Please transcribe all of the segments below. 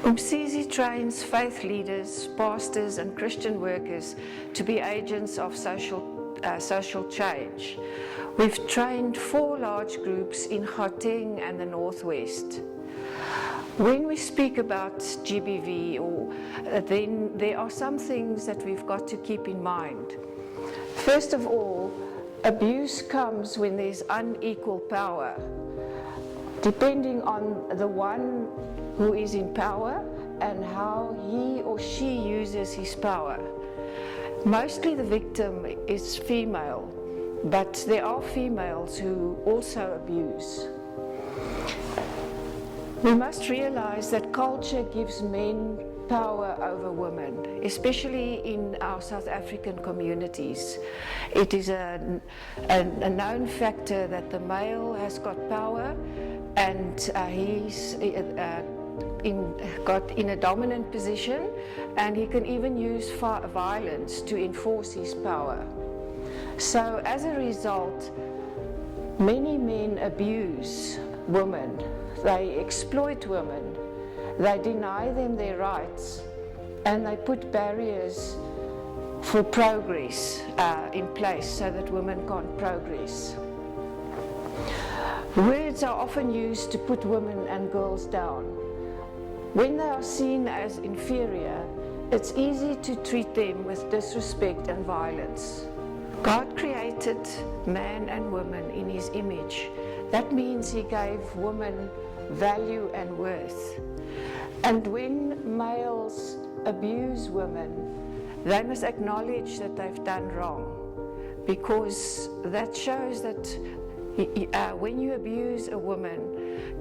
Umsizi trains faith leaders, pastors and Christian workers to be agents of social change. We've trained 4 large groups in Gauteng and the Northwest. When we speak about GBV, then there are some things that we've got to keep in mind. First of all, abuse comes when there's unequal power, depending on the one who is in power and how he or she uses his power. Mostly the victim is female, but there are females who also abuse. We must realize that culture gives men power over women, especially in our South African communities. It is a known factor that the male has got power, and he's got in a dominant position, and he can even use violence to enforce his power. So as a result, many men abuse women. They exploit women, they deny them their rights, and they put barriers for progress in place so that women can't progress. Words are often used to put women and girls down. When they are seen as inferior, it's easy to treat them with disrespect and violence. God created man and woman in his image. That means he gave women value and worth. And when males abuse women, they must acknowledge that they've done wrong, because that shows that when you abuse a woman,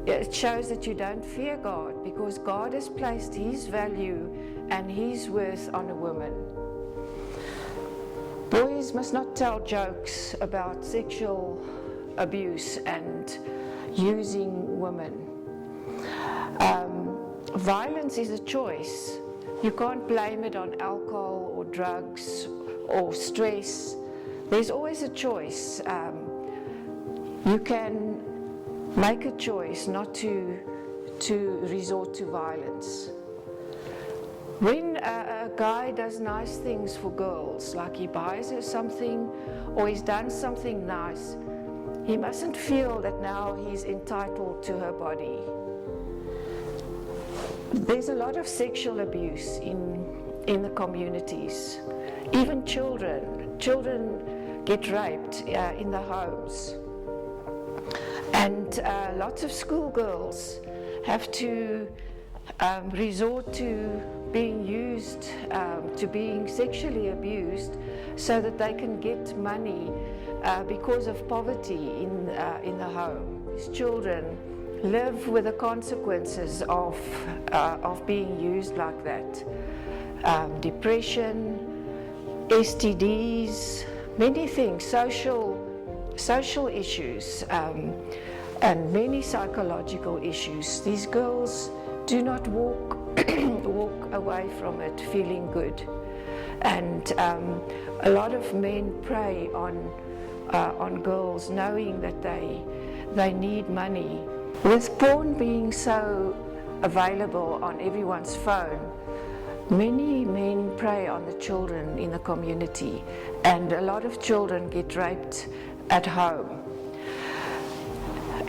it shows that you don't fear God, because God has placed his value and his worth on a woman. Boys must not tell jokes about sexual abuse and using women. Violence is a choice. You can't blame it on alcohol or drugs or stress. There's always a choice. You can make a choice not to resort to violence. When a guy does nice things for girls, like he buys her something or he's done something nice, he mustn't feel that now he's entitled to her body. There's a lot of sexual abuse in the communities. Even children get raped in the homes. And lots of schoolgirls have to resort to being used, to being sexually abused, so that they can get money because of poverty in the home. These children live with the consequences of being used like that. Depression, STDs, many things, social issues, and many psychological issues. These girls do not walk away from it feeling good, and a lot of men prey on girls, knowing that they need money. With porn being so available on everyone's phone, many men prey on the children in the community, and a lot of children get raped at home.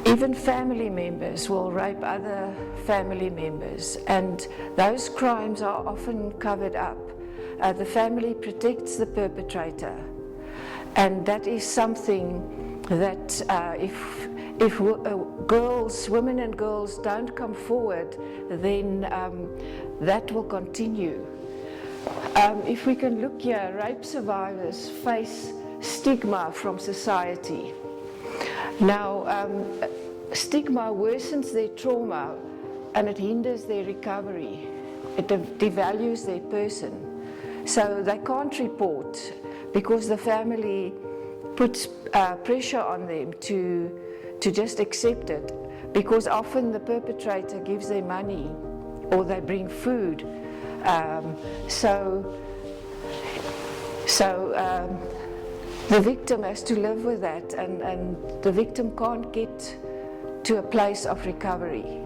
Even family members will rape other family members, and those crimes are often covered up. The family protects the perpetrator, and that is something that if women and girls don't come forward, then that will continue. If we can look here, rape survivors face stigma from society. Now, stigma worsens their trauma and it hinders their recovery. It devalues their person. So they can't report because the family puts pressure on them to just accept it, because often the perpetrator gives them money or they bring food. So the victim has to live with that, and the victim can't get to a place of recovery.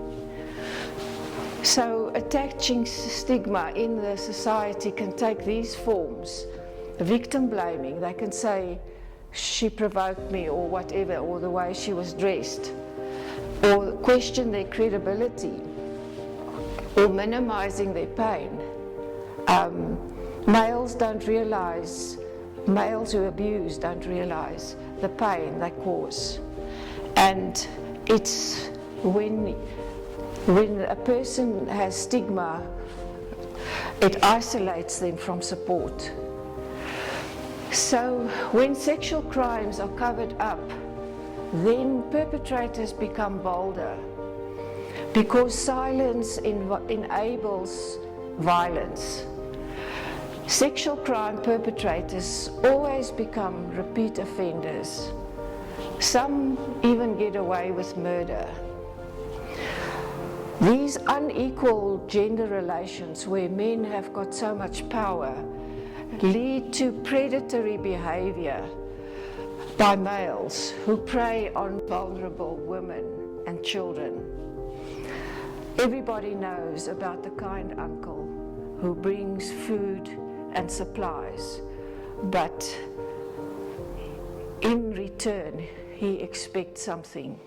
So attaching stigma in the society can take these forms. Victim blaming, they can say, she provoked me or whatever, or the way she was dressed, or question their credibility, or minimizing their pain. Males who abuse don't realize the pain they cause. And it's when a person has stigma, it isolates them from support. So when sexual crimes are covered up, then perpetrators become bolder, because silence enables violence. Sexual crime perpetrators always become repeat offenders. Some even get away with murder. These unequal gender relations where men have got so much power lead to predatory behavior by males who prey on vulnerable women and children. Everybody knows about the kind uncle who brings food and supplies, but in return he expects something.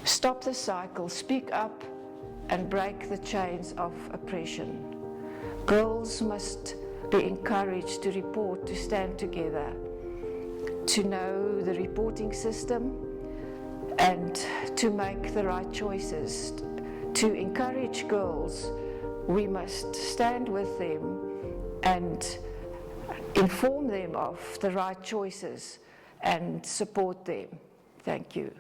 Stop the cycle, speak up and break the chains of oppression. Girls must be encouraged to report, to stand together, to know the reporting system and to make the right choices. To encourage girls, we must stand with them and inform them of the right choices and support them. Thank you.